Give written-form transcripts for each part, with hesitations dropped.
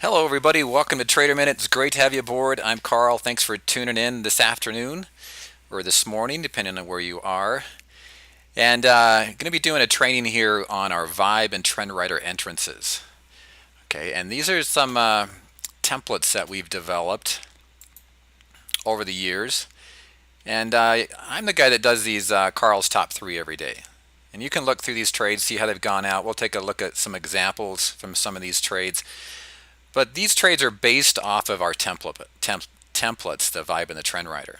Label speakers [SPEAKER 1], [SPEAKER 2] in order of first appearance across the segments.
[SPEAKER 1] Hello, everybody. Welcome to Trader Minute. It's great to have you aboard. I'm Carl. Thanks for tuning in this afternoon or this morning, depending on where you are. And going to be doing a training here on our Vibe and TrendWriter entrances. Okay, and these are some templates that we've developed over the years. And I'm the guy that does these Carl's Top 3 every day. And you can look through these trades, see how they've gone out. We'll take a look at some examples from some of these trades. But these trades are based off of our templates, the Vibe and the TrendWriter.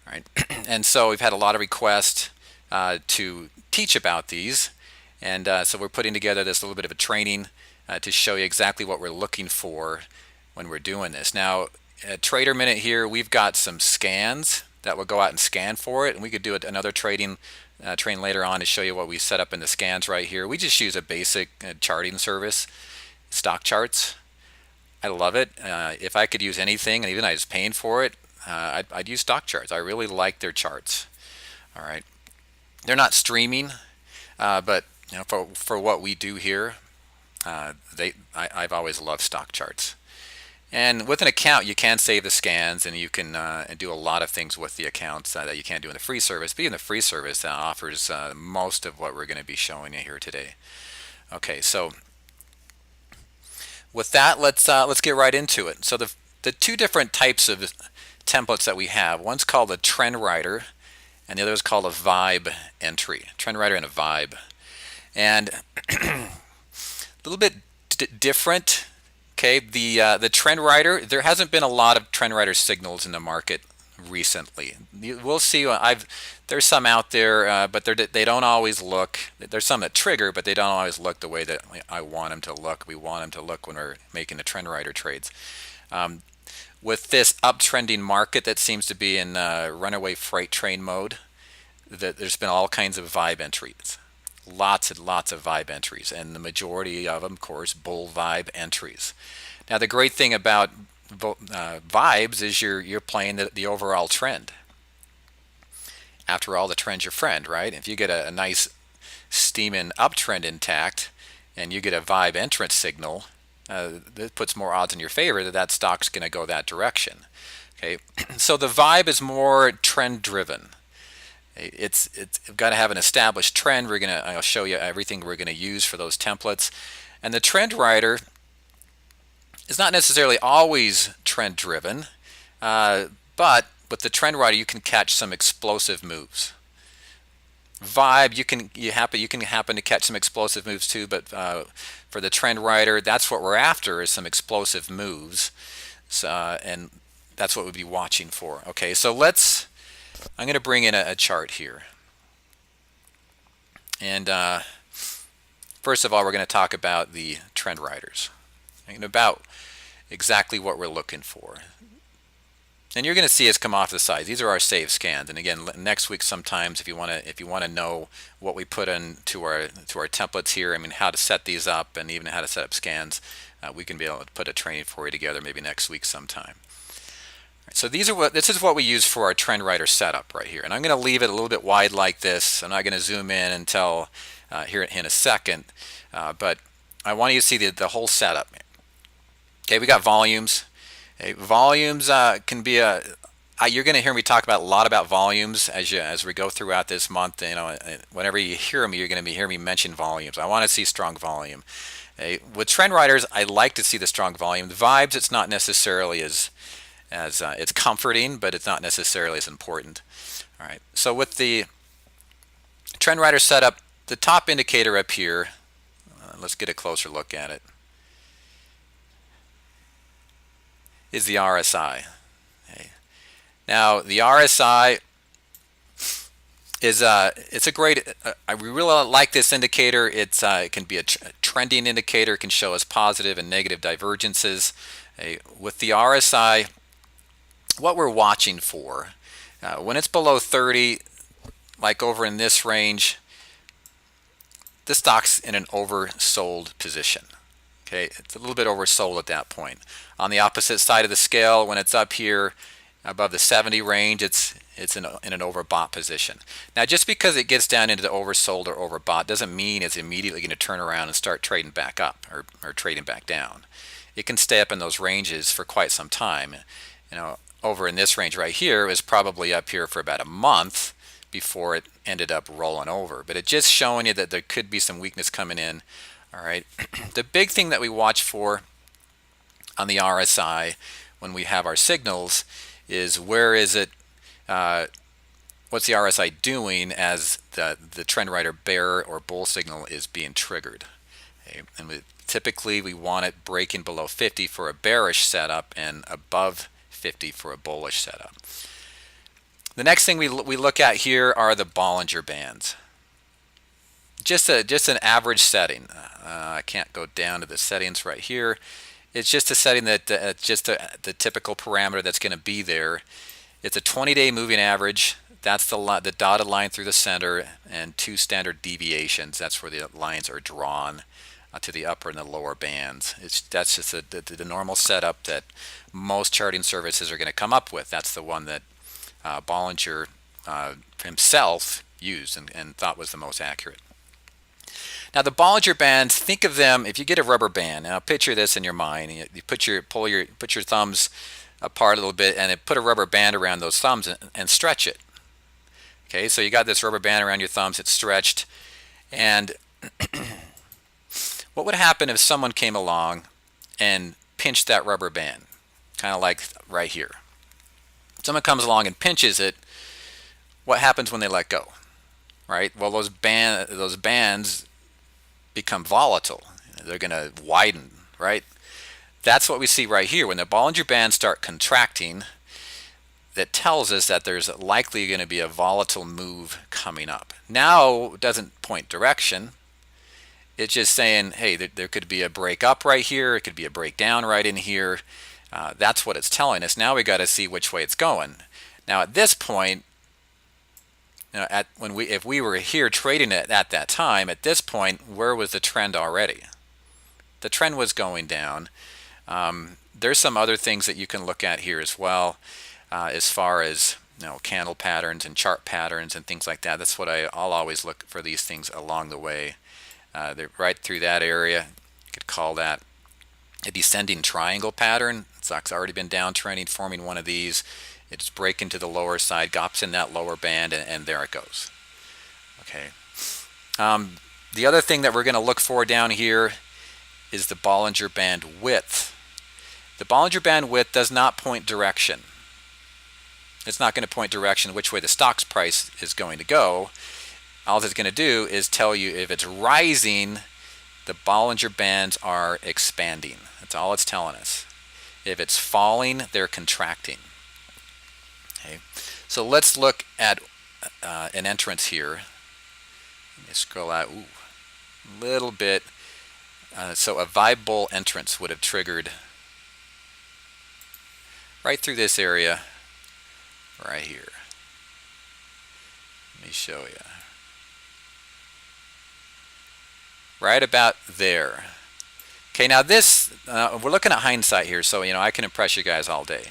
[SPEAKER 1] Right? And so we've had a lot of requests to teach about these. And so we're putting together this little bit of a training to show you exactly what we're looking for when we're doing this. Now, at Trader Minute here, we've got some scans that will go out and scan for it. And we could do another train later on to show you what we set up in the scans right here. We just use a basic charting service, stock charts. I love it. If I could use anything, and even I was paying for it, I'd use stock charts. I really like their charts. All right, they're not streaming, but for what we do here, I've always loved stock charts. And with an account, you can save the scans, and you can do a lot of things with the accounts that you can't do in the free service. But even the free service offers most of what we're going to be showing you here today. Okay, so with that, let's get right into it. So the two different types of templates that we have, one's called a TrendWriter, and the other is called a Vibe entry. TrendWriter and a Vibe, and a little bit different. Okay, the TrendWriter, there hasn't been a lot of TrendWriter signals in the market recently. We'll see. There's some out there, but they don't always look. There's some that trigger, but they don't always look the way that I want them to look. We want them to look when we're making the TrendWriter trades. With this uptrending market that seems to be in runaway freight train mode, there's been all kinds of Vibe entries. Lots and lots of Vibe entries, and the majority of them, of course, bull Vibe entries. Now, the great thing about Vibes is you're playing the overall trend. After all, the trend's your friend, right? If you get a nice steaming uptrend intact, and you get a Vibe entrance signal, that puts more odds in your favor that stock's going to go that direction. Okay, so the Vibe is more trend driven. It's got to have an established trend. I'll show you everything we're going to use for those templates. And the TrendWriter is not necessarily always trend driven, but with the TrendWriter you can catch some explosive moves. Vibe, you can happen to catch some explosive moves too, but for the TrendWriter, that's what we're after, is some explosive moves. So, and that's what we'll be watching for. Okay, so I'm going to bring in a chart here. And first of all, we're going to talk about the TrendWriters and about exactly what we're looking for. And you're going to see us come off the sides. These are our save scans. And again, next week sometimes if you want to know what we put into our templates here, I mean how to set these up and even how to set up scans, we can be able to put a training for you together maybe next week sometime. So this is what we use for our TrendWriter setup right here. And I'm going to leave it a little bit wide like this. I'm not going to zoom in until here in a second. But I want you to see the whole setup. Okay, we got volumes. Okay, volumes can be you're going to hear me talk about a lot about volumes as we go throughout this month. Whenever you hear me, you're going to hear me mention volumes. I want to see strong volume. Okay, with TrendWriters, I like to see the strong volume. The Vibes, it's not necessarily as it's comforting, but it's not necessarily as important. All right. So with the TrendWriter setup, the top indicator up here, let's get a closer look at it, is the RSI. Okay. Now the RSI is it's a great. I really like this indicator. It can be a trending indicator. It can show us positive and negative divergences. With the RSI, what we're watching for, when it's below 30, like over in this range, the stock's in an oversold position. Okay, it's a little bit oversold at that point. On the opposite side of the scale, when it's up here above the 70 range, it's in an overbought position. Now, just because it gets down into the oversold or overbought doesn't mean it's immediately going to turn around and start trading back up or trading back down. it can stay up in those ranges for quite some time. Over in this range right here, it was probably up here for about a month before it ended up rolling over. But it's just showing you that there could be some weakness coming in. All right. The big thing that we watch for on the RSI when we have our signals is where is it, what's the RSI doing as the trend rider bear or bull signal is being triggered. Okay. And typically we want it breaking below 50 for a bearish setup and above 50 for a bullish setup. The next thing we look at here are the Bollinger Bands. Just an average setting. I can't go down to the settings right here. It's just a setting that just the typical parameter that's going to be there. It's a 20-day moving average. That's the dotted line through the center, and 2 standard deviations. That's where the lines are drawn to the upper and the lower bands. That's just the normal setup that most charting services are going to come up with. That's the one that Bollinger himself used and thought was the most accurate. Now the Bollinger Bands, think of them, if you get a rubber band, now picture this in your mind. You put your thumbs apart a little bit and then put a rubber band around those thumbs and stretch it. Okay, so you got this rubber band around your thumbs, it's stretched, and what would happen if someone came along and pinched that rubber band? Kind of like right here. Someone comes along and pinches it, what happens when they let go? Right? Well, those bands become volatile. They're going to widen, right? That's what we see right here. When the Bollinger Bands start contracting, that tells us that there's likely going to be a volatile move coming up. Now, it doesn't point direction. It's just saying, hey, there could be a break up right here. It could be a breakdown right in here. That's what it's telling us. Now we got to see which way it's going. Now at this point, if we were here trading it at that time, at this point, where was the trend already? The trend was going down. There's some other things that you can look at here as well, as far as candle patterns and chart patterns and things like that. That's what I'll always look for, these things along the way. They're right through that area. You could call that a descending triangle pattern. Stock's already been downtrending, forming one of these. It's breaking to the lower side, gaps in that lower band, and there it goes. Okay. The other thing that we're going to look for down here is the Bollinger Band width. The Bollinger Band width does not point direction. It's not going to point direction which way the stock's price is going to go. All it's going to do is tell you if it's rising, the Bollinger Bands are expanding. That's all it's telling us. If it's falling, they're contracting. Okay, so let's look at an entrance here. Let me scroll out a little bit. So a vibe bull entrance would have triggered right through this area, right here. Let me show you. Right about there. Okay, now this, we're looking at hindsight here, so I can impress you guys all day.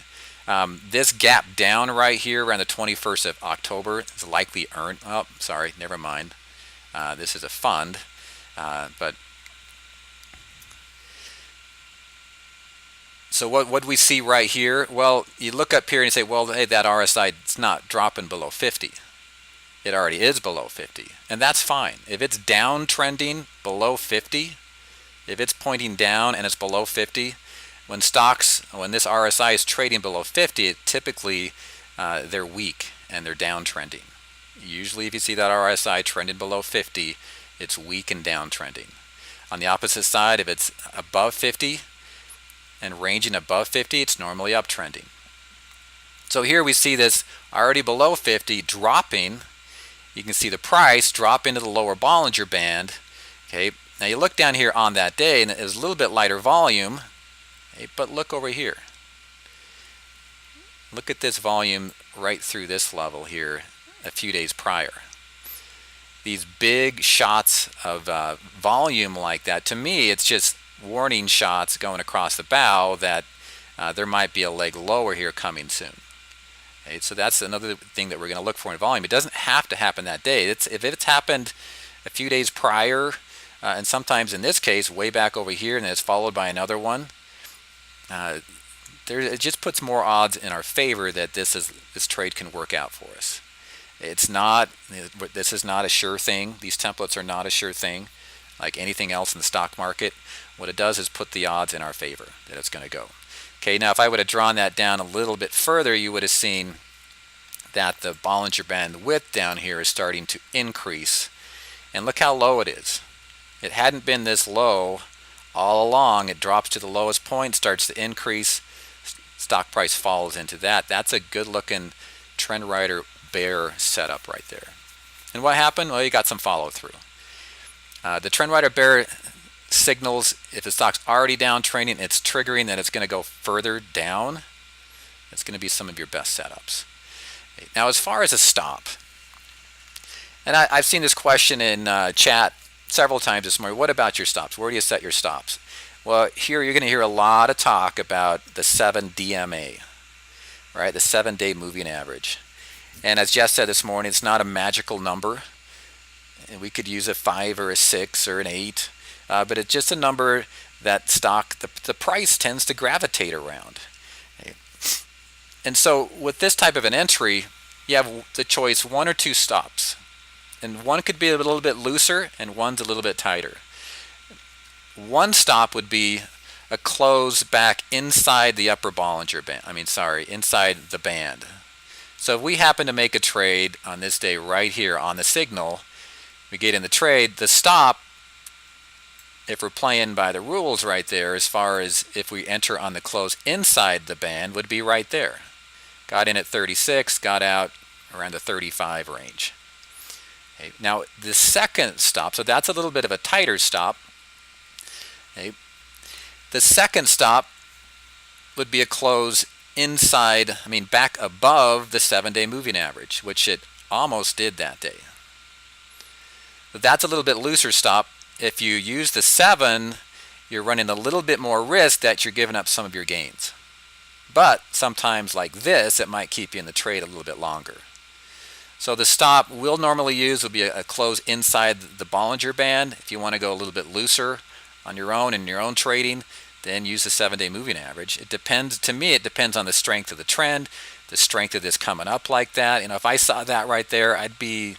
[SPEAKER 1] This gap down right here around the 21st of October is likely earned. Oh, sorry, never mind. This is a fund, but so what we see right here? Well, you look up here and you say, well, hey, that RSI is not dropping below 50. It already is below 50, and that's fine. If it's downtrending below 50, if it's pointing down and it's below 50, when this RSI is trading below 50, typically they're weak and they're downtrending. Usually if you see that RSI trending below 50, it's weak and downtrending. On the opposite side, if it's above 50 and ranging above 50, it's normally uptrending. So here we see this already below 50 dropping. You can see the price drop into the lower Bollinger Band. Okay, now you look down here on that day and it was a little bit lighter volume. Okay, but look over here. Look at this volume right through this level here a few days prior. These big shots of volume like that, to me, it's just warning shots going across the bow that there might be a leg lower here coming soon. Okay, so that's another thing that we're going to look for in volume. It doesn't have to happen that day. If it's happened a few days prior, and sometimes in this case way back over here, and it's followed by another one, uh, it just puts more odds in our favor that this trade can work out for us. It's not. This is not a sure thing. These templates are not a sure thing, like anything else in the stock market. What it does is put the odds in our favor that it's going to go. Okay, now if I would have drawn that down a little bit further, you would have seen that the Bollinger Band width down here is starting to increase. And look how low it is. It hadn't been this low all along. It drops to the lowest point, starts to increase. Stock price falls into that. That's a good looking trend rider bear setup right there. And what happened? Well, you got some follow through. The trend rider bear signals if the stock's already downtrending, it's triggering that it's going to go further down. It's going to be some of your best setups. Now, as far as a stop, and I've seen this question in chat several times this morning. What about your stops? Where do you set your stops? Well, here you're going to hear a lot of talk about the 7 DMA, right? The 7-day moving average. And as Jess said this morning, it's not a magical number. And we could use a 5 or a 6 or an 8. But it's just a number that the price tends to gravitate around. And so with this type of an entry, you have the choice 1 or 2 stops. And one could be a little bit looser and one's a little bit tighter. One stop would be a close back inside the upper Bollinger Band. Inside the band. So if we happen to make a trade on this day right here on the signal, we get in the trade, the stop, if we're playing by the rules right there, as far as if we enter on the close inside the band, would be right there. Got in at 36, got out around the 35 range. Okay. Now the second stop, so that's a little bit of a tighter stop. Okay. The second stop would be a close back above the 7-day moving average, which it almost did that day. But that's a little bit looser stop. If you use the 7, you're running a little bit more risk that you're giving up some of your gains. But sometimes like this, it might keep you in the trade a little bit longer. So the stop we'll normally use will be a close inside the Bollinger Band. If you want to go a little bit looser on your own in your own trading, then use the 7-day moving average. It depends on the strength of the trend, the strength of this coming up like that. If I saw that right there, I'd be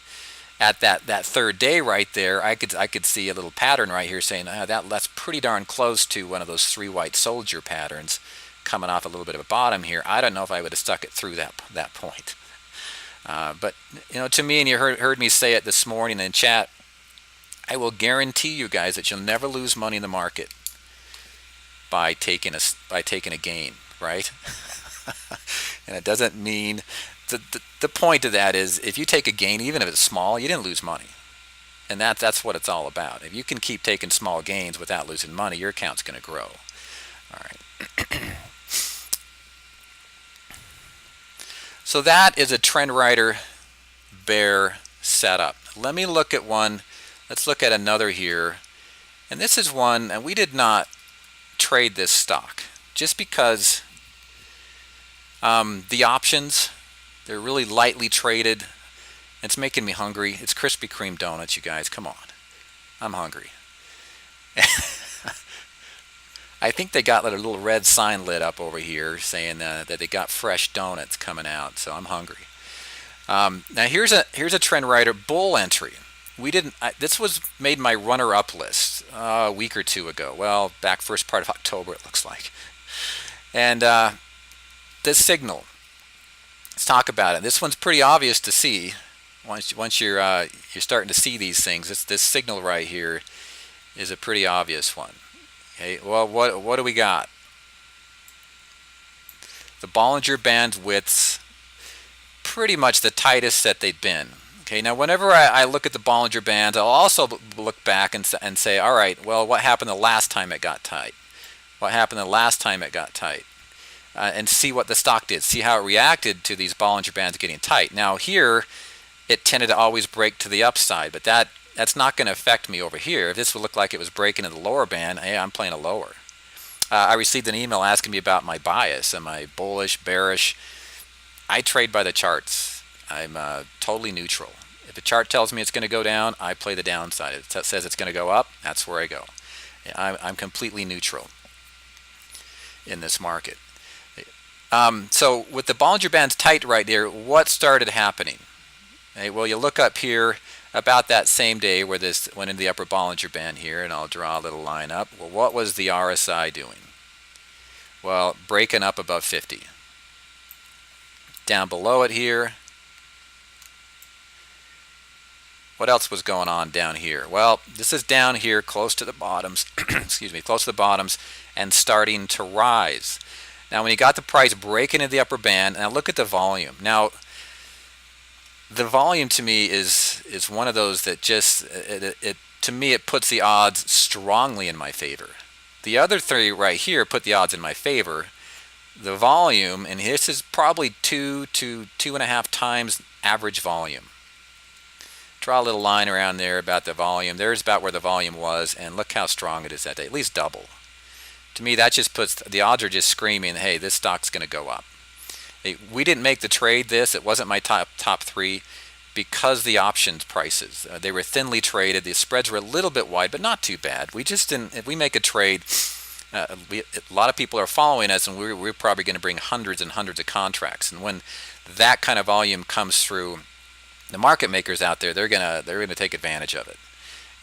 [SPEAKER 1] at that third day right there. I could see a little pattern right here saying that's pretty darn close to one of those 3 white soldier patterns coming off a little bit of a bottom here. I don't know if I would have stuck it through that point. But to me, and you heard me say it this morning in chat, I will guarantee you guys that you'll never lose money in the market by taking a gain, right? And it doesn't mean the point of that is if you take a gain, even if it's small, you didn't lose money, and that's what it's all about. If you can keep taking small gains without losing money, your account's going to grow. All right. So that is a trend rider bear setup. Let me look at one. Let's look at another here. And this is one, and we did not trade this stock just because the options, they're really lightly traded. It's making me hungry. It's Krispy Kreme donuts, you guys. Come on. I'm hungry. I think they got a little red sign lit up over here saying that they got fresh donuts coming out, so I'm hungry. Now here's a trend rider bull entry. This was made my runner-up list a week or 2 ago. Well, back first part of October it looks like. And this signal. Let's talk about it. This one's pretty obvious to see once you're starting to see these things. This signal right here is a pretty obvious one. Okay, well, what do we got? The Bollinger Band widths, pretty much the tightest that they've been. Okay, now whenever I look at the Bollinger Bands, I'll also look back and say, all right, well, what happened the last time it got tight? What happened the last time it got tight? And see what the stock did. See how it reacted to these Bollinger Bands getting tight. Now here, it tended to always break to the upside, but that's not going to affect me over here. If this would look like it was breaking in the lower band, hey, I'm playing a lower. I received an email asking me about my bias. Am I bullish, bearish? I trade by the charts. I'm totally neutral. If the chart tells me it's going to go down, I play the downside. If it says it's going to go up, that's where I go. I'm completely neutral. in this market. So with the Bollinger Bands tight right there, what started happening? Okay, well, you look up here about that same day where this went into the upper Bollinger Band here, and I'll draw a little line up. Well, what was the RSI doing? Well, breaking up above 50. Down below it here, what else was going on down here? Well, this is down here close to the bottoms, excuse me, close to the bottoms and starting to rise. Now, when you got the price breaking into the upper band, now look at the volume. Now, the volume to me is one of those that just, to me, it puts the odds strongly in my favor. The other three right here put the odds in my favor. The volume, and this is probably 2 to 2.5 times average volume. Draw a little line around there about the volume. There's about where the volume was, and look how strong it is that day, at least double. To me, that just puts, the odds are just screaming, hey, this stock's going to go up. We didn't make the trade this, it wasn't my top three, because the options prices, they were thinly traded, the spreads were a little bit wide, but not too bad. We just didn't, if we make a trade, a lot of people are following us, and we're probably going to bring hundreds and hundreds of contracts. And when that kind of volume comes through, the market makers out there, they're gonna take advantage of it.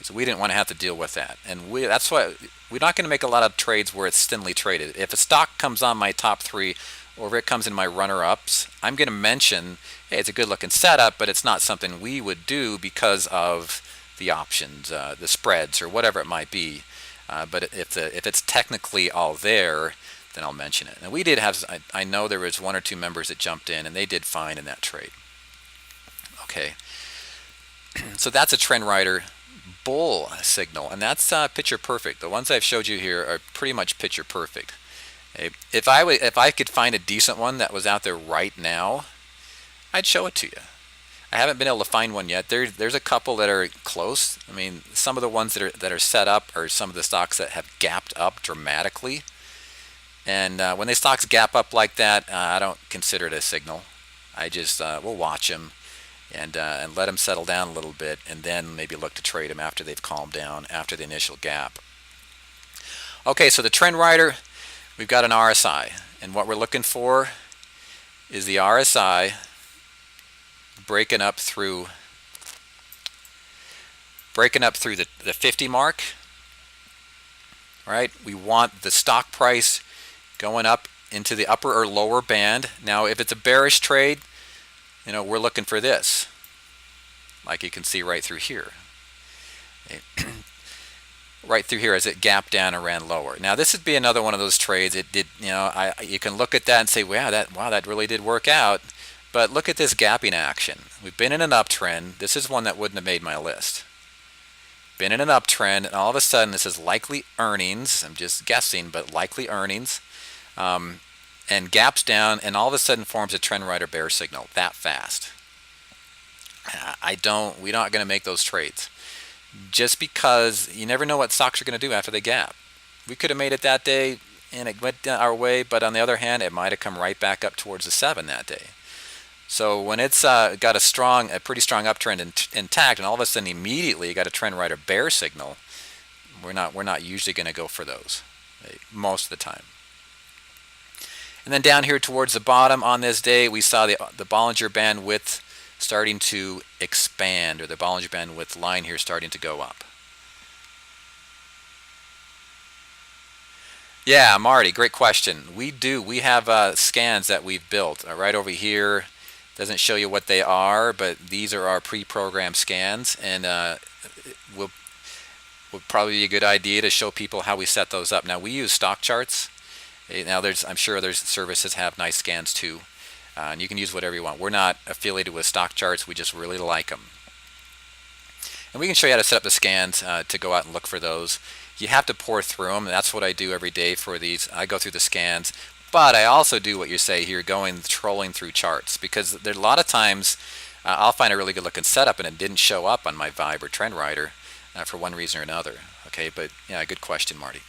[SPEAKER 1] So we didn't want to have to deal with that, and that's why we're not going to make a lot of trades where it's thinly traded. If a stock comes on my top three, or if it comes in my runner-ups, I'm going to mention, hey, it's a good-looking setup, but it's not something we would do because of the options, the spreads, or whatever it might be. But if it's technically all there, then I'll mention it. And we did have, I know there was 1 or 2 members that jumped in, and they did fine in that trade. Okay, so that's a trend rider bull signal, and that's picture perfect. The ones I've showed you here are pretty much picture perfect. If I could find a decent one that was out there right now, I'd show it to you. I haven't been able to find one yet. There's a couple that are close. I mean, some of the ones that are set up are some of the stocks that have gapped up dramatically. And when the stocks gap up like that, I don't consider it a signal. I just we'll watch them and let them settle down a little bit, and then maybe look to trade them after they've calmed down after the initial gap. Okay, so the trend rider, we've got an RSI, and what we're looking for is the RSI breaking up through the 50 mark. Right? We want the stock price going up into the upper or lower band. Now, if it's a bearish trade, you know, we're looking for this, like you can see right through here. Right through here as it gapped down and ran lower. Now, this would be another one of those trades. It did, you know, you can look at that and say, wow, that really did work out. But look at this gapping action. We've been in an uptrend. This is one that wouldn't have made my list. Been in an uptrend, and all of a sudden this is likely earnings. I'm just guessing, but likely earnings. And gaps down, and all of a sudden forms a trend rider bear signal that fast. We're not going to make those trades, just because you never know what stocks are going to do after they gap. We could have made it that day and it went our way, but on the other hand, it might have come right back up towards the 7 that day. So when it's got a pretty strong uptrend intact, and all of a sudden immediately you got a trend rider bear signal, we're not usually going to go for those most of the time. And then down here towards the bottom on this day, we saw the Bollinger Band width starting to expand, or the Bollinger Band width line here starting to go up. Yeah, Marty, great question. We have scans that we've built right over here. Doesn't show you what they are, but these are our pre-programmed scans, and will probably be a good idea to show people how we set those up. Now, we use stock charts. Now, I'm sure there's services have nice scans too, and you can use whatever you want. We're not affiliated with stock charts. We just really like them. And we can show you how to set up the scans to go out and look for those. You have to pour through them. That's what I do every day for these. I go through the scans, but I also do what you say here, trolling through charts, because there's a lot of times I'll find a really good looking setup and it didn't show up on my Vibe or Trend Rider for one reason or another. Okay, but yeah, good question, Marty.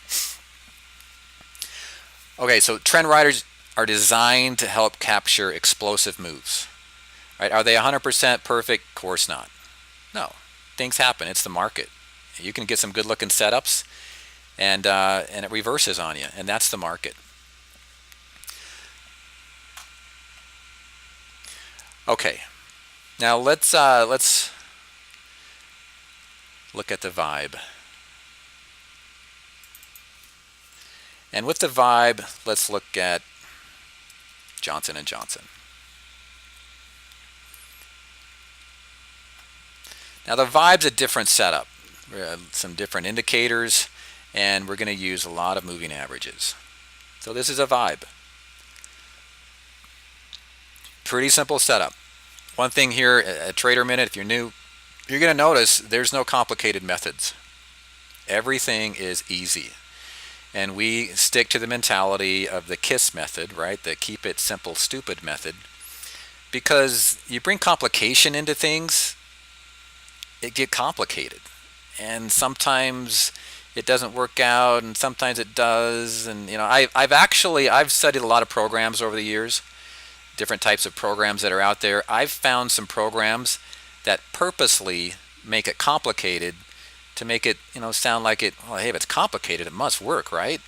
[SPEAKER 1] Okay, so trend riders are designed to help capture explosive moves. Right? Are they 100% perfect? Of course not. No, things happen. It's the market. You can get some good-looking setups, and it reverses on you, and that's the market. Okay, now let's look at the vibe. And with the vibe, let's look at Johnson & Johnson. Now the vibe's a different setup. Some different indicators, and we're going to use a lot of moving averages. So this is a vibe. Pretty simple setup. One thing here at Trader Minute, if you're new, you're going to notice there's no complicated methods. Everything is easy. And we stick to the mentality of the KISS method, right? The keep it simple, stupid method. Because you bring complication into things, it get complicated. And sometimes it doesn't work out, and sometimes it does. And I've studied a lot of programs over the years, different types of programs that are out there. I've found some programs that purposely make it complicated to make it sound like it. Well, hey, if it's complicated, it must work, right?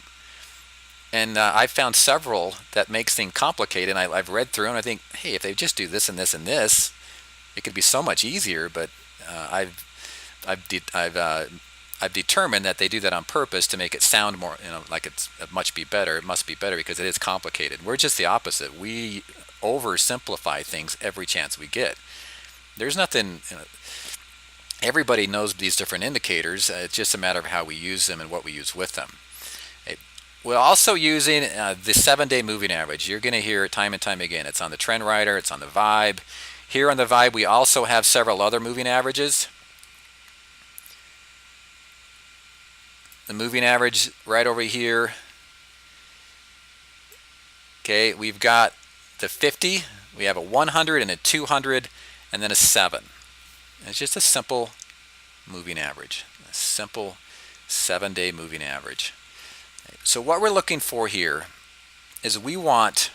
[SPEAKER 1] And I've found several that makes things complicated. And I've read through and I think, hey, if they just do this and this and this, it could be so much easier. But I've determined that they do that on purpose to make it sound more, like it must be better. It must be better because it is complicated. We're just the opposite. We oversimplify things every chance we get. There's nothing. Everybody knows these different indicators. It's just a matter of how we use them and what we use with them. We're also using the 7-day moving average. You're going to hear it time and time again. It's on the TrendRider. It's on the Vibe. Here on the Vibe, we also have several other moving averages. The moving average right over here. Okay, we've got the 50. We have a 100 and a 200 and then a 7. It's just a simple moving average, a simple 7-day moving average. So what we're looking for here is we want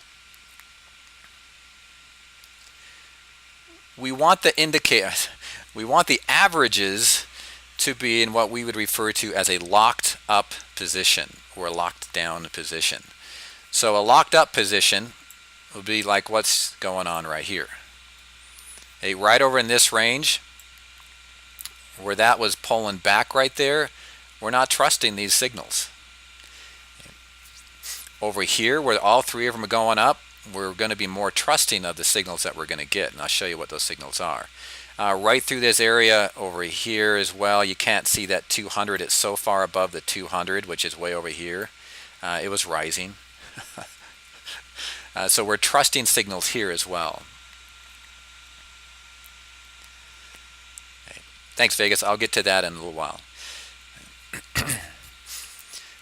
[SPEAKER 1] the averages to be in what we would refer to as a locked up position or a locked down position. So a locked up position would be like what's going on right here. Right over in this range, where that was pulling back right there, we're not trusting these signals. Over here, where all three of them are going up, we're going to be more trusting of the signals that we're going to get, and I'll show you what those signals are. Right through this area over here as well, you can't see that 200. It's so far above the 200, which is way over here. It was rising. So we're trusting signals here as well. Thanks, Vegas. I'll get to that in a little while.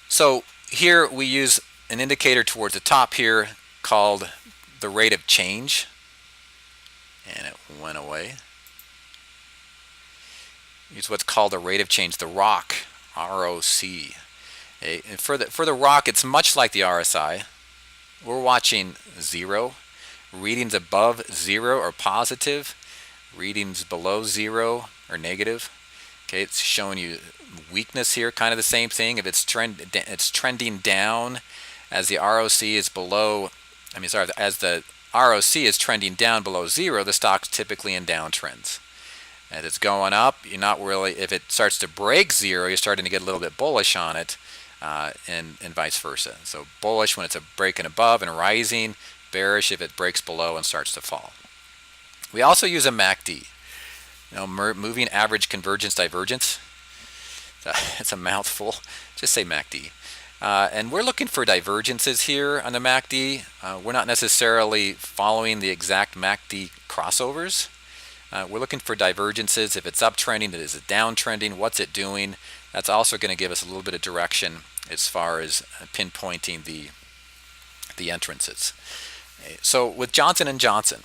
[SPEAKER 1] So here we use an indicator towards the top here called the rate of change. And it went away. Use what's called the rate of change, the ROC, R-O-C. And for the ROC, it's much like the RSI. We're watching 0. Readings above 0 are positive. Readings below 0 or negative. Okay, it's showing you weakness here, kind of the same thing. If it's trending down as the ROC is below, as the ROC is trending down below 0, the stock's typically in downtrends. As it's going up, you're not really, if it starts to break 0, you're starting to get a little bit bullish on it, and vice versa. So bullish when it's breaking above and rising, bearish if it breaks below and starts to fall. We also use a MACD. Moving average convergence divergence. It's a mouthful. Just say MACD. And we're looking for divergences here on the MACD. We're not necessarily following the exact MACD crossovers. We're looking for divergences. If it's uptrending, is it downtrending? What's it doing? That's also going to give us a little bit of direction as far as pinpointing the entrances. So with Johnson & Johnson,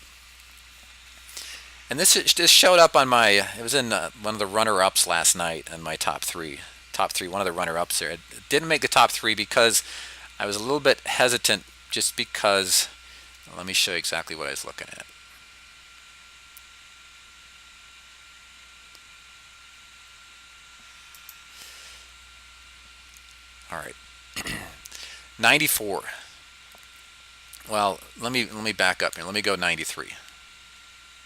[SPEAKER 1] and this showed up on it was in one of the runner-ups last night in my top three, one of the runner-ups there. It didn't make the top 3 because I was a little bit hesitant just because, let me show you exactly what I was looking at. All right, 94. Well, let me back up here. Let me go 93.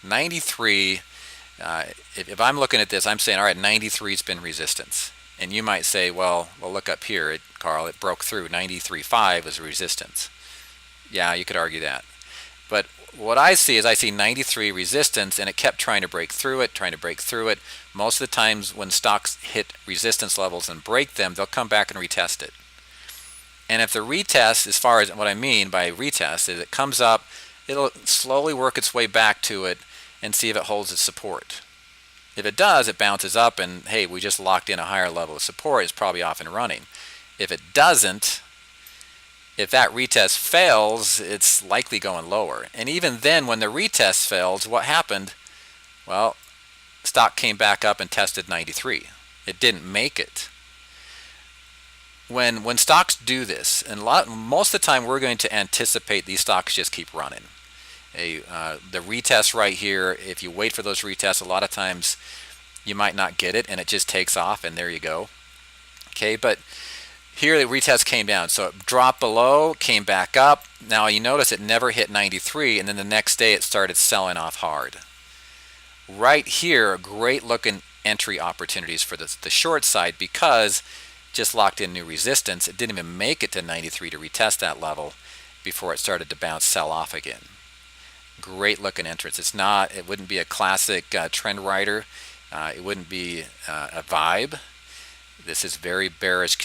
[SPEAKER 1] 93, if I'm looking at this, I'm saying, all right, 93's been resistance. And you might say, well, look up here, Carl, it broke through. 93.5 was resistance. Yeah, you could argue that. But what I see is I see 93 resistance, and it kept trying to break through it, trying to break through it. Most of the times when stocks hit resistance levels and break them, they'll come back and retest it. And if the retest, as far as what I mean by retest, is it comes up, it'll slowly work its way back to it and see if it holds its support. If it does, it bounces up and, hey, we just locked in a higher level of support. It's probably off and running. If it doesn't, if that retest fails, it's likely going lower. And even then, when the retest fails, what happened? Well, stock came back up and tested 93. It didn't make it. When stocks do this, and most of the time we're going to anticipate these stocks just keep running. The retest right here, if you wait for those retests, a lot of times you might not get it and it just takes off and there you go. Okay, but here the retest came down, so it dropped below, came back up. Now you notice it never hit 93, and then the next day it started selling off hard. Right here, great looking entry opportunities for the short side, because just locked in new resistance. It didn't even make it to 93 to retest that level before it started to bounce, sell off again. Great looking entrance. It wouldn't be a classic trend rider. It wouldn't be a vibe. This is very bearish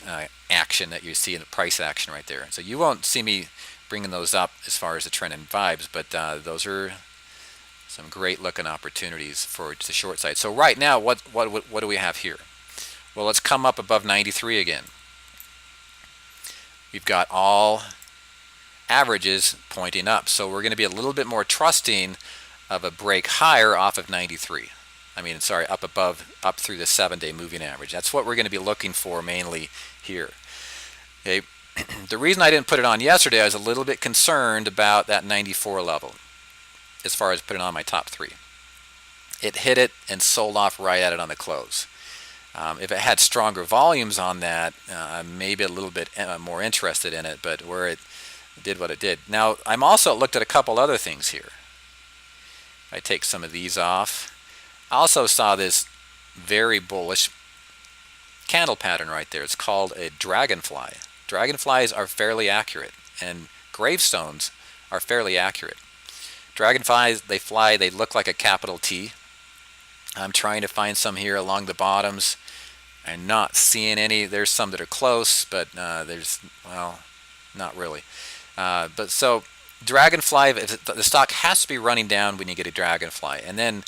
[SPEAKER 1] action that you see in the price action right there. So you won't see me bringing those up as far as the trend and vibes, but those are some great looking opportunities for the short side. So right now, what do we have here? Well, let's come up above 93 again. We've got all averages pointing up, so we're going to be a little bit more trusting of a break higher off of 93. Up through the 7-day moving average. That's what we're going to be looking for mainly here. Okay. The reason I didn't put it on yesterday, I was a little bit concerned about that 94 level as far as putting on my top 3. It hit it and sold off right at it on the close. If it had stronger volumes on that, I'm maybe a little bit more interested in it, but where it did what it did. Now, I'm also looked at a couple other things here. I take some of these off. I also saw this very bullish candle pattern right there. It's called a dragonfly. Dragonflies are fairly accurate, and gravestones are fairly accurate. Dragonflies, they look like a capital T. I'm trying to find some here along the bottoms. I'm not seeing any. There's some that are close, but not really. But so dragonfly, if the stock has to be running down when you get a dragonfly, and then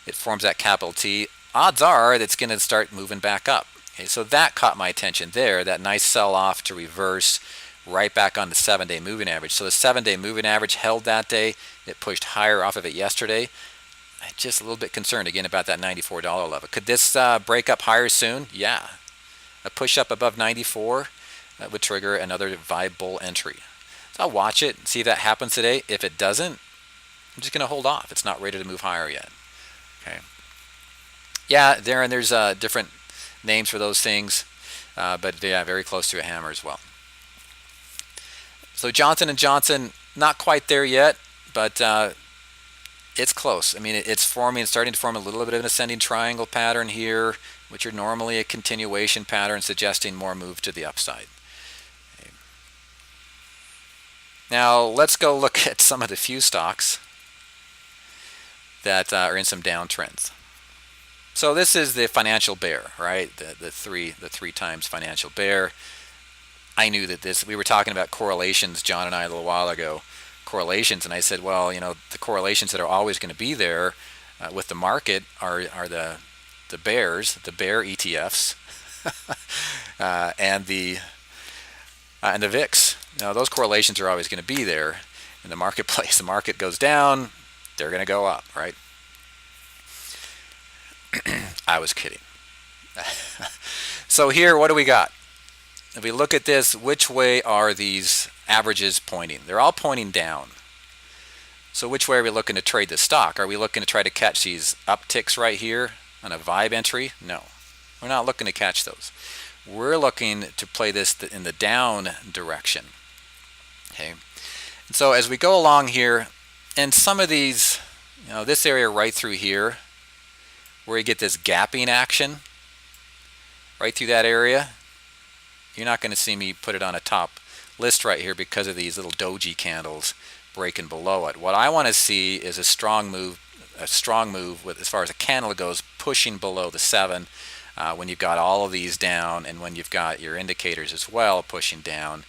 [SPEAKER 1] it forms that capital T, odds are that's going to start moving back up. Okay, so that caught my attention there, that nice sell-off to reverse right back on the 7-day moving average. So the 7-day moving average held that day. It pushed higher off of it yesterday. I'm just a little bit concerned again about that $94 level. Could this break up higher soon? Yeah. A push up above 94 that would trigger another vibe bull entry. So I'll watch it and see if that happens today. If it doesn't, I'm just going to hold off. It's not ready to move higher yet. Okay. Yeah, there's different names for those things, but yeah, very close to a hammer as well. So Johnson & Johnson, not quite there yet, but it's close. I mean, it's starting to form a little bit of an ascending triangle pattern here, which are normally a continuation pattern suggesting more move to the upside. Okay. Now, let's go look at some of the few stocks that are in some downtrends. So this is the financial bear, right? The three times financial bear. I knew that we were talking about correlations, John and I, a little while ago, correlations, and I said, well, the correlations that are always going to be there with the market are the bears, the bear ETFs, and the VIX. Now those correlations are always going to be there in the marketplace. The market goes down, they're going to go up, right? I was kidding. So here, what do we got? If we look at this, which way are these averages pointing? They're all pointing down. So which way are we looking to trade the stock? Are we looking to try to catch these upticks right here on a vibe entry? No, we're not looking to catch those. We're looking to play this in the down direction. Okay. And so as we go along here, and some of these This area right through here, where you get this gapping action, right through that area, you're not going to see me put it on a top list right here because of these little doji candles breaking below it. What I want to see is a strong move with, as far as a candle goes, pushing below the 7 when you've got all of these down, and when you've got your indicators as well pushing down.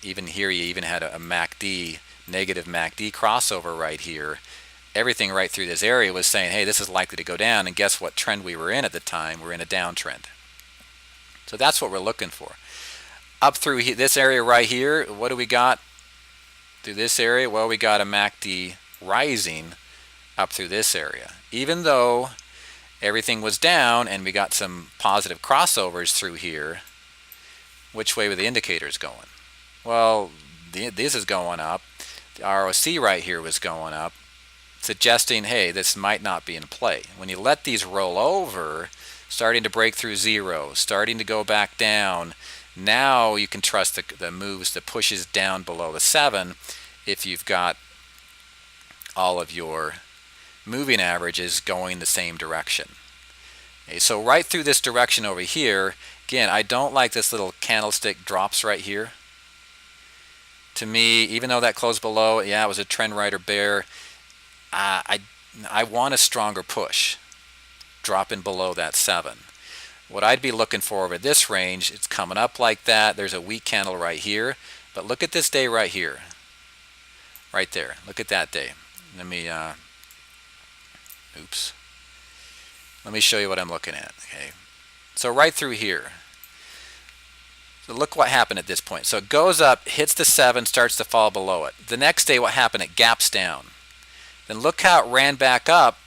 [SPEAKER 1] Even here, you even had a MACD, negative MACD crossover right here. Everything right through this area was saying, hey, this is likely to go down, and guess what trend we were in at the time? We're in a downtrend. So that's what we're looking for. Up through this area right here, what do we got through this area? Well, we got a MACD rising up through this area. Even though everything was down and we got some positive crossovers through here, which way were the indicators going? Well, this is going up. The ROC right here was going up, suggesting, hey, this might not be in play. When you let these roll over, starting to break through zero, starting to go back down, now you can trust the moves, the pushes down below the 7 if you've got all of your moving averages going the same direction. Okay, so right through this direction over here, again, I don't like this little candlestick drops right here. To me, even though that closed below, yeah, it was a trend right or bear, I want a stronger push dropping below that 7. What I'd be looking for over this range, it's coming up like that. There's a weak candle right here, but look at this day right here, right there. Look at that day. Let me let me show you what I'm looking at. Okay, so right through here, so look what happened at this point. So it goes up, hits the 7, starts to fall below it. The next day, what happened? It gaps down. Then look how it ran back up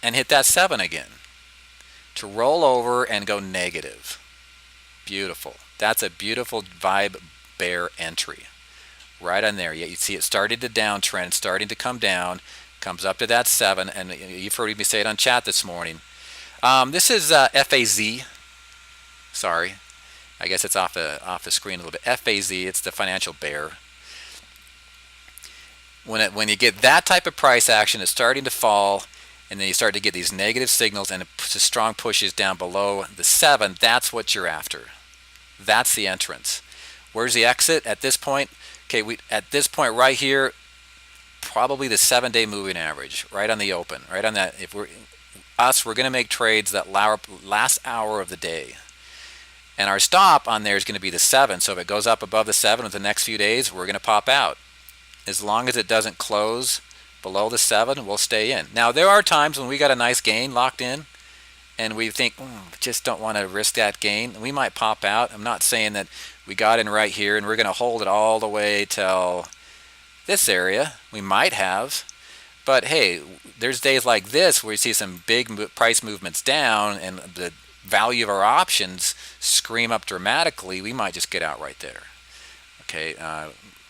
[SPEAKER 1] and hit that 7 again to roll over and go negative. Beautiful. That's a beautiful vibe bear entry right on there. You see it started to downtrend, starting to come down, comes up to that 7, and you've heard me say it on chat this morning. This is FAZ. Sorry, I guess it's off the screen a little bit. FAZ, it's the financial bear. When you get that type of price action, it's starting to fall, and then you start to get these negative signals and strong pushes down below the 7, that's what you're after. That's the entrance. Where's the exit at this point? Okay, at this point right here, probably the 7-day moving average, right on the open, right on that. If we're going to make trades that last hour of the day. And our stop on there is going to be the 7. So if it goes up above the 7 in the next few days, we're going to pop out. As long as it doesn't close below the 7, we'll stay in. Now, there are times when we got a nice gain locked in, and we think, just don't want to risk that gain. We might pop out. I'm not saying that we got in right here and we're going to hold it all the way till this area. We might have. But hey, there's days like this where you see some big price movements down and the value of our options scream up dramatically. We might just get out right there. Okay,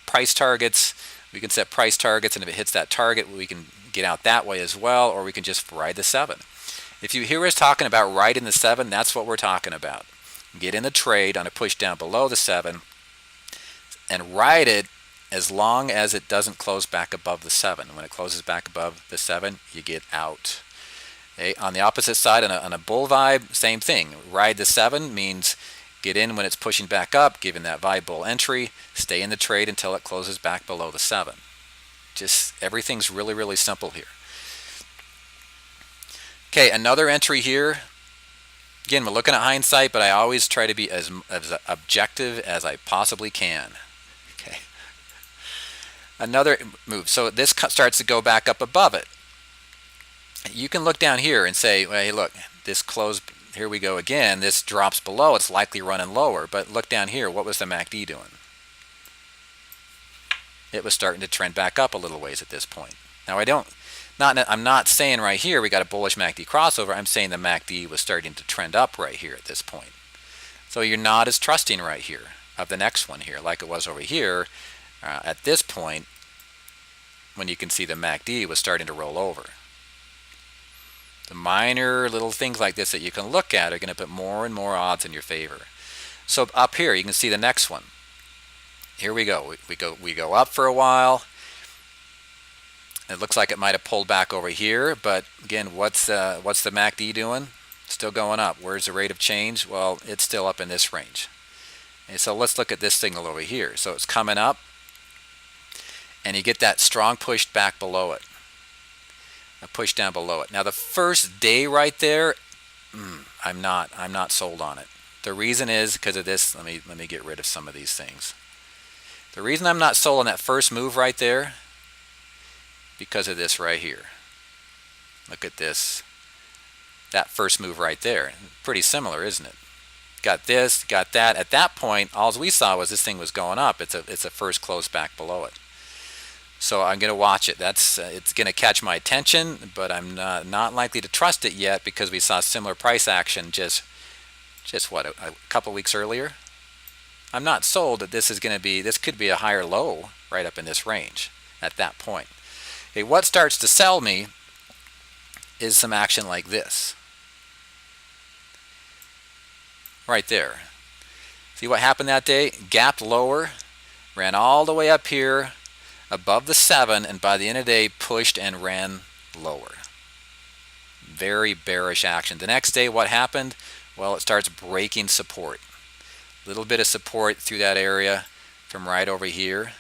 [SPEAKER 1] price targets. We can set price targets, and if it hits that target, we can get out that way as well, or we can just ride the 7. If you hear us talking about riding the 7, that's what we're talking about. Get in the trade on a push down below the 7 and ride it as long as it doesn't close back above the 7. When it closes back above the 7, you get out. Okay? On the opposite side, on a bull vibe, same thing. Ride the 7 means get in when it's pushing back up, giving that vibe bull entry, stay in the trade until it closes back below the 7. Just everything's really, really simple here. Okay, another entry here. Again, we're looking at hindsight, but I always try to be as objective as I possibly can. Okay. Another move. So this starts to go back up above it. You can look down here and say, well, hey, look, this closed. Here we go again. This drops below. It's likely running lower. But look down here. What was the MACD doing? It was starting to trend back up a little ways at this point. Now I'm not saying right here we got a bullish MACD crossover. I'm saying the MACD was starting to trend up right here at this point. So you're not as trusting right here of the next one here like it was over here at this point when you can see the MACD was starting to roll over. The minor little things like this that you can look at are going to put more and more odds in your favor. So up here you can see the next one. Here we go. We go up for a while. It looks like it might have pulled back over here, but again, what's the MACD doing? Still going up. Where's the rate of change? Well, it's still up in this range. And so let's look at this signal over here. So it's coming up, and you get that strong push back below it, a push down below it. Now the first day right there, I'm not sold on it. The reason is because of this. Let me get rid of some of these things. The reason I'm not sold on that first move right there, because of this right here. Look at this. That first move right there. Pretty similar, isn't it? Got this, got that. At that point, all we saw was this thing was going up. It's a first close back below it. So I'm going to watch it. It's going to catch my attention, but I'm not likely to trust it yet because we saw similar price action just what, a couple weeks earlier. I'm not sold that this could be a higher low right up in this range at that point. Okay, what starts to sell me is some action like this. Right there. See what happened that day? Gapped lower, ran all the way up here above the 7, and by the end of the day pushed and ran lower. Very bearish action. The next day, what happened? Well, it starts breaking support. A little bit of support through that area from right over here.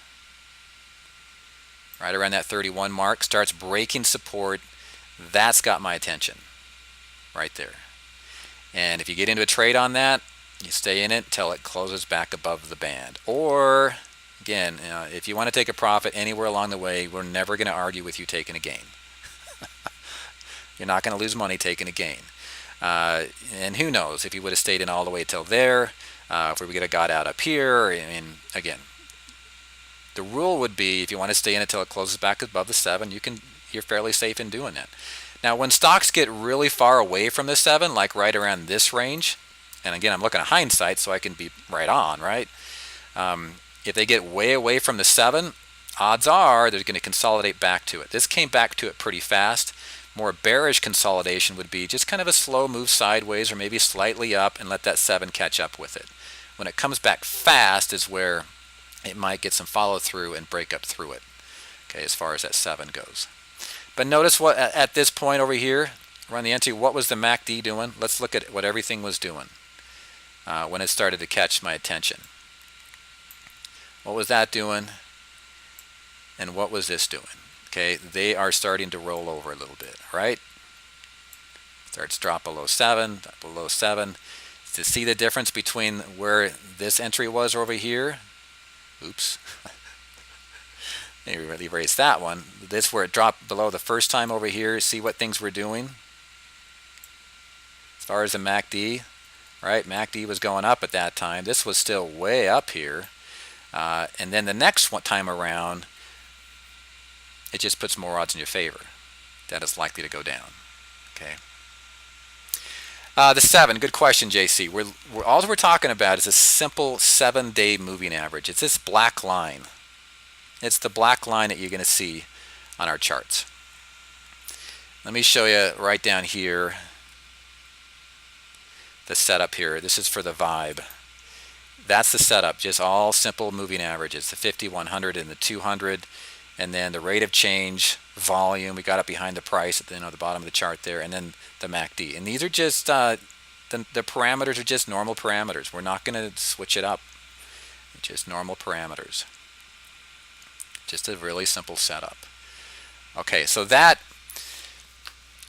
[SPEAKER 1] Right around that 31 mark, starts breaking support. That's got my attention right there. And if you get into a trade on that, you stay in it until it closes back above the band. Or, again, if you want to take a profit anywhere along the way, we're never going to argue with you taking a gain. You're not going to lose money taking a gain. And who knows, if you would have stayed in all the way till there, if we would have got out up here, I mean, again, the rule would be if you want to stay in until it closes back above the 7, you're fairly safe in doing that. Now, when stocks get really far away from the 7, like right around this range, and again, I'm looking at hindsight, so I can be right on, right? If they get way away from the 7, odds are they're going to consolidate back to it. This came back to it pretty fast. More bearish consolidation would be just kind of a slow move sideways or maybe slightly up and let that 7 catch up with it. When it comes back fast is where it might get some follow through and break up through it, okay, as far as that 7 goes. But notice what at this point over here, around the entry, what was the MACD doing? Let's look at what everything was doing when it started to catch my attention. What was that doing? And what was this doing? Okay, they are starting to roll over a little bit, right? Starts drop below 7, below 7. To see the difference between where this entry was over here, oops, maybe really erase that one. This where it dropped below the first time over here, see what things were doing? As far as the MACD, right? MACD was going up at that time. This was still way up here. And then the next one time around, it just puts more odds in your favor that it's likely to go down. Okay. The 7, good question, JC. All we're talking about is a simple 7-day moving average. It's this black line. It's the black line that you're going to see on our charts. Let me show you right down here the setup here. This is for the Vibe. That's the setup, just all simple moving averages, the 50, 100, and the 200. And then the rate of change, volume, we got it behind the price at the bottom of the chart there, and then the MACD. And these are just, the parameters are just normal parameters. We're not going to switch it up. Just normal parameters. Just a really simple setup. Okay, so that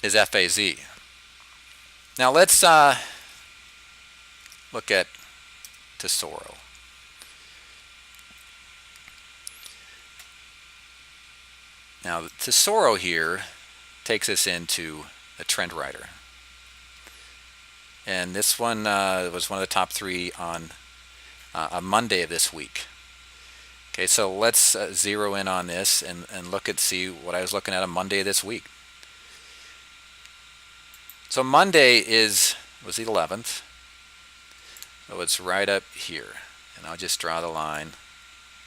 [SPEAKER 1] is FAZ. Now let's look at Tesoro. Now, Tesoro here takes us into a trend rider. And this one was one of the top 3 on a Monday of this week. Okay, so let's zero in on this and see what I was looking at on Monday of this week. So Monday was the 11th. So it's right up here. And I'll just draw the line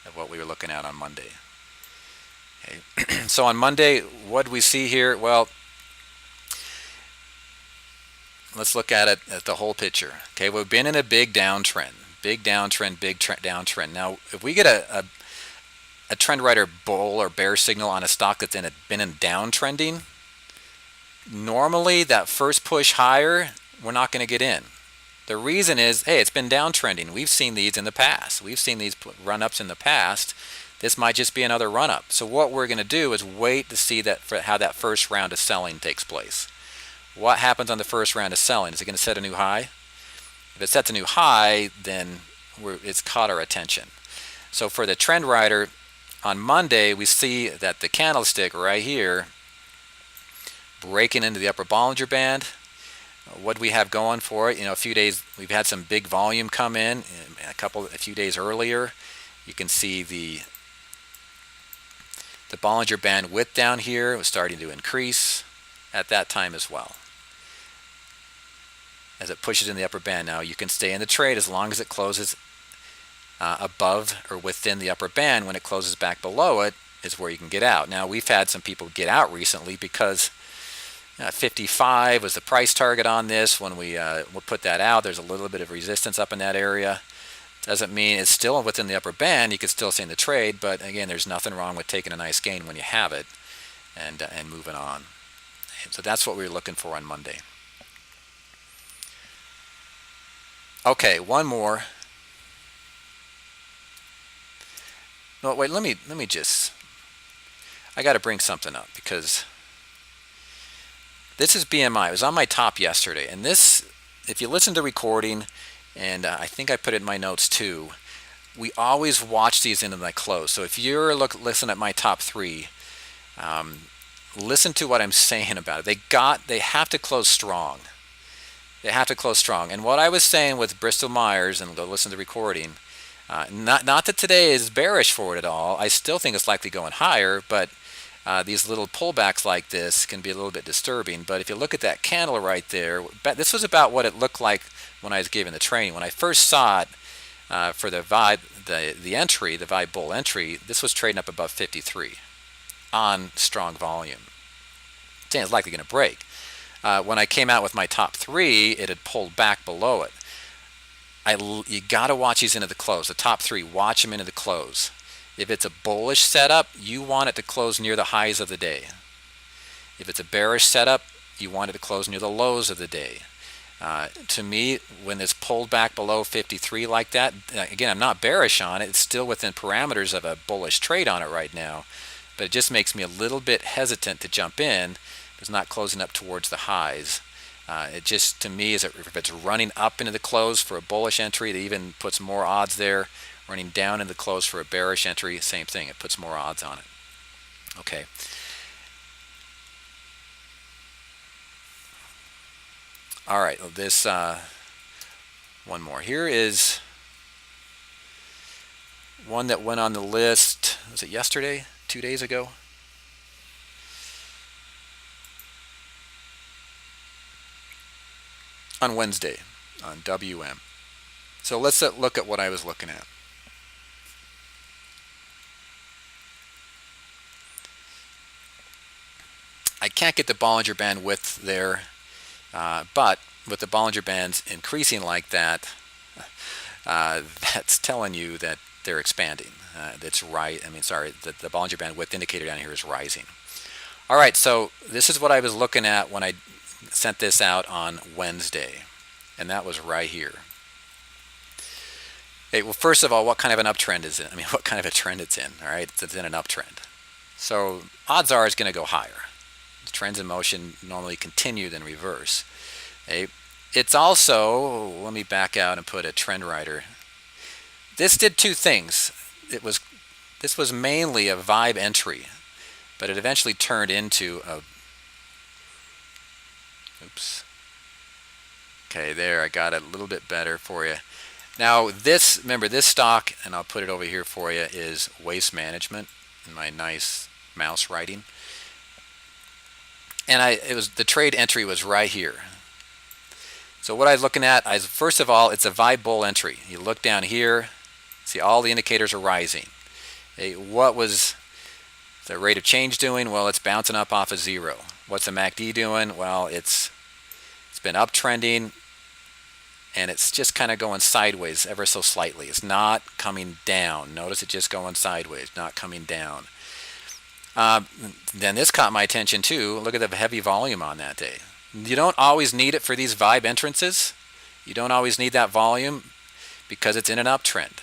[SPEAKER 1] of what we were looking at on Monday. Okay. So on Monday, what do we see here? Well, let's look at it at the whole picture. Okay, we've been in a big downtrend. Big downtrend, big downtrend. Now, if we get a trend rider bull or bear signal on a stock that's been in downtrending, normally that first push higher, we're not going to get in. The reason is, hey, it's been downtrending. We've seen these in the past. We've seen these run-ups in the past. This might just be another run-up. So what we're going to do is wait to see how that first round of selling takes place. What happens on the first round of selling? Is it going to set a new high? If it sets a new high, then it's caught our attention. So for the trend rider, on Monday, we see that the candlestick right here breaking into the upper Bollinger Band. What do we have going for it? A few days, we've had some big volume come in a few days earlier. You can see the Bollinger Band width down here was starting to increase at that time as well, as it pushes in the upper band. Now you can stay in the trade as long as it closes above or within the upper band. When it closes back below it is where you can get out. Now we've had some people get out recently because 55 was the price target on this. When we put that out, there's a little bit of resistance up in that area. Doesn't mean it's still within the upper band. You could still stay in the trade, but again, there's nothing wrong with taking a nice gain when you have it and moving on. So that's what we were looking for on Monday. Okay, one more. No, wait, let me just, I got to bring something up because this is BMI. It was on my top yesterday, and this, if you listen to the recording, and I think I put it in my notes too, we always watch these into my close. So if you're listen at my top three, listen to what I'm saying about it. They have to close strong. They have to close strong. And what I was saying with Bristol Myers, and go listen to the recording, not that today is bearish for it at all. I still think it's likely going higher, but these little pullbacks like this can be a little bit disturbing. But if you look at that candle right there, this was about what it looked like when I was giving the training. When I first saw it for the Vibe bull entry, this was trading up above 53 on strong volume. Saying it's likely going to break. When I came out with my top three, it had pulled back below it. You got to watch these into the close. The top three, watch them into the close. If it's a bullish setup, you want it to close near the highs of the day. If it's a bearish setup, you want it to close near the lows of the day. To me, when it's pulled back below 53 like that, again, I'm not bearish on it. It's still within parameters of a bullish trade on it right now. But it just makes me a little bit hesitant to jump in. It's not closing up towards the highs. It just, to me, is if it's running up into the close for a bullish entry, it even puts more odds there. Running down into the close for a bearish entry, same thing. It puts more odds on it. Okay. All right. This one more. Here is one that went on the list. Was it yesterday? 2 days ago? On Wednesday on WM. So let's look at what I was looking at. I can't get the Bollinger Band width there, but with the Bollinger Bands increasing like that, that's telling you that they're expanding. That's right. The Bollinger Band width indicator down here is rising. All right, so this is what I was looking at when I sent this out on Wednesday, and that was right here. Hey, well, first of all, what kind of an uptrend is it? What kind of a trend it's in? All right, it's in an uptrend. So odds are it's going to go higher. The trends in motion normally continue then reverse. Okay. It's also, let me back out and put a trend rider. This did two things. This was mainly a Vibe entry, but it eventually turned into a, oops. Okay, there, I got it a little bit better for you. Now remember this stock, and I'll put it over here for you, is Waste Management in my nice mouse writing. And the trade entry was right here. So what I was looking at is, first of all, it's a Vibe bull entry. You look down here, see all the indicators are rising. Okay, what was the rate of change doing? Well, it's bouncing up off of zero. What's the MACD doing? Well, it's been uptrending, and it's just kind of going sideways ever so slightly. It's not coming down. Notice it just going sideways, not coming down. Then this caught my attention too. Look at the heavy volume on that day. You don't always need it for these vibe entrances. You don't always need that volume because it's in an uptrend.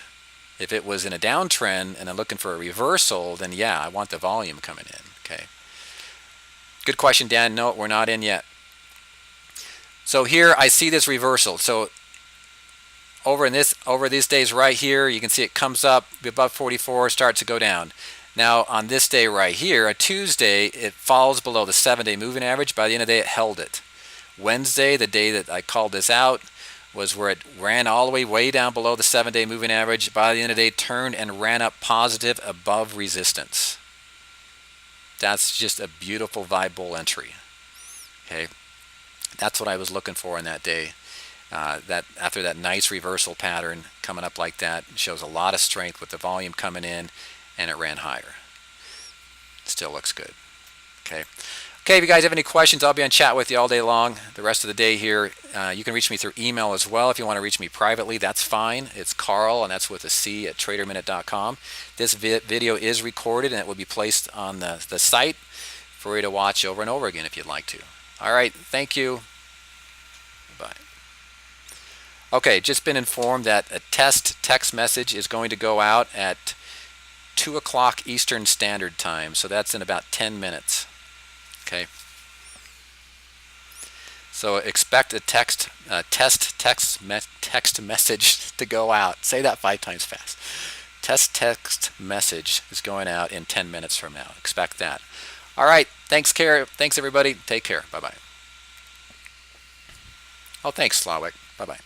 [SPEAKER 1] If it was in a downtrend and I'm looking for a reversal, then yeah, I want the volume coming in. Okay. Good question, Dan. No, we're not in yet. So here I see this reversal. So over these days right here, you can see it comes up above 44, starts to go down. Now on this day right here, a Tuesday, it falls below the 7-day moving average. By the end of the day, it held it. Wednesday, the day that I called this out, was where it ran all the way down below the 7-day moving average. By the end of the day, turned and ran up positive above resistance. That's just a beautiful vibe bull entry. Okay, that's what I was looking for in that day. That after that nice reversal pattern coming up like that, shows a lot of strength with the volume coming in, and it ran higher. Still looks good. Okay. Okay, if you guys have any questions, I'll be on chat with you all day long, the rest of the day here. You can reach me through email as well. If you want to reach me privately, that's fine. It's Carl, and that's with a C, at TraderMinute.com. This video is recorded, and it will be placed on the site for you to watch over and over again if you'd like to. All right, thank you. Bye. Okay, just been informed that a test text message is going to go out at 2 o'clock Eastern Standard Time, so that's in about 10 minutes. Okay. So expect a test message to go out. Say that 5 times fast. Text message is going out in 10 minutes from now. Expect that. All right. Thanks everybody. Take care. Bye-bye. Oh, thanks, Slawik. Bye-bye.